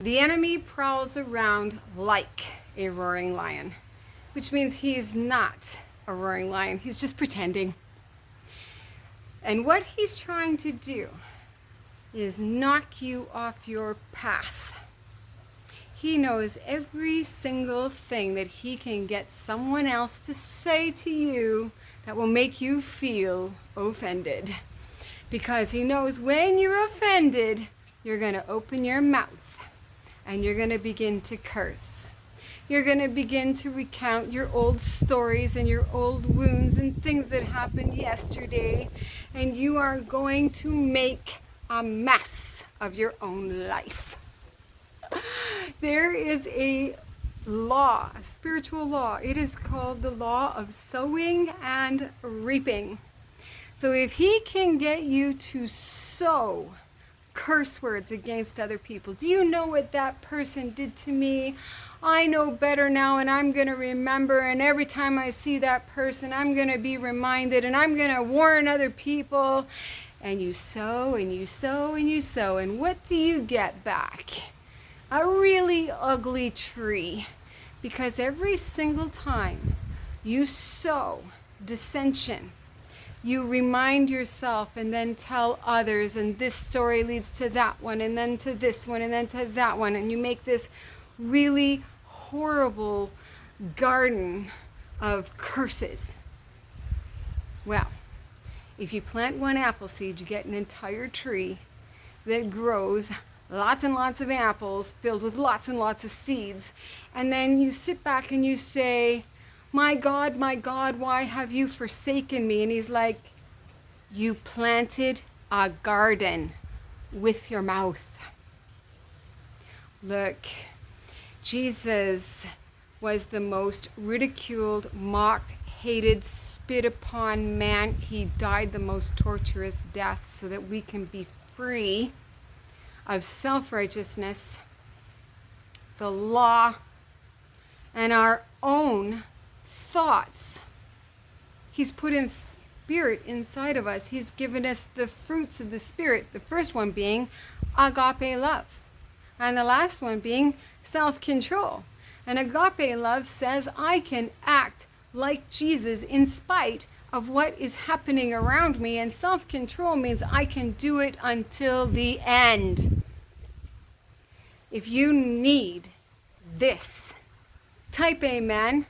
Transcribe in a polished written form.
The enemy prowls around like a roaring lion, which means he's not a roaring lion. He's just pretending. And what he's trying to do is knock you off your path. He knows every single thing that he can get someone else to say to you that will make you feel offended. Because he knows when you're offended, you're going to open your mouth and you're going to begin to curse. You're going to begin to recount your old stories and your old wounds and things that happened yesterday. And you are going to make a mess of your own life. There is a law, a spiritual law. It is called the law of sowing and reaping. So if he can get you to sow curse words against other people, do you know what that person did to me? I know better now, and I'm going to remember, and every time I see that person, I'm going to be reminded, and I'm going to warn other people. And you sow, and you sow, and you sow, and what do you get back? A really ugly tree. Because every single time you sow dissension, you remind yourself and then tell others, and this story leads to that one, and then to this one, and then to that one, and you make this really horrible garden of curses. Well, if you plant one apple seed, you get an entire tree that grows lots and lots of apples filled with lots and lots of seeds. And then you sit back and you say, my God, why have you forsaken me? And he's like, you planted a garden with your mouth. Look, Jesus was the most ridiculed, mocked, hated, spit upon man. He died the most torturous death so that we can be free of self-righteousness, the law, and our own thoughts. He's put his Spirit inside of us. He's given us the fruits of the Spirit. The first one being agape love. And the last one being self-control. And agape love says I can act like Jesus in spite of what is happening around me. And self-control means I can do it until the end. If you need this, type amen.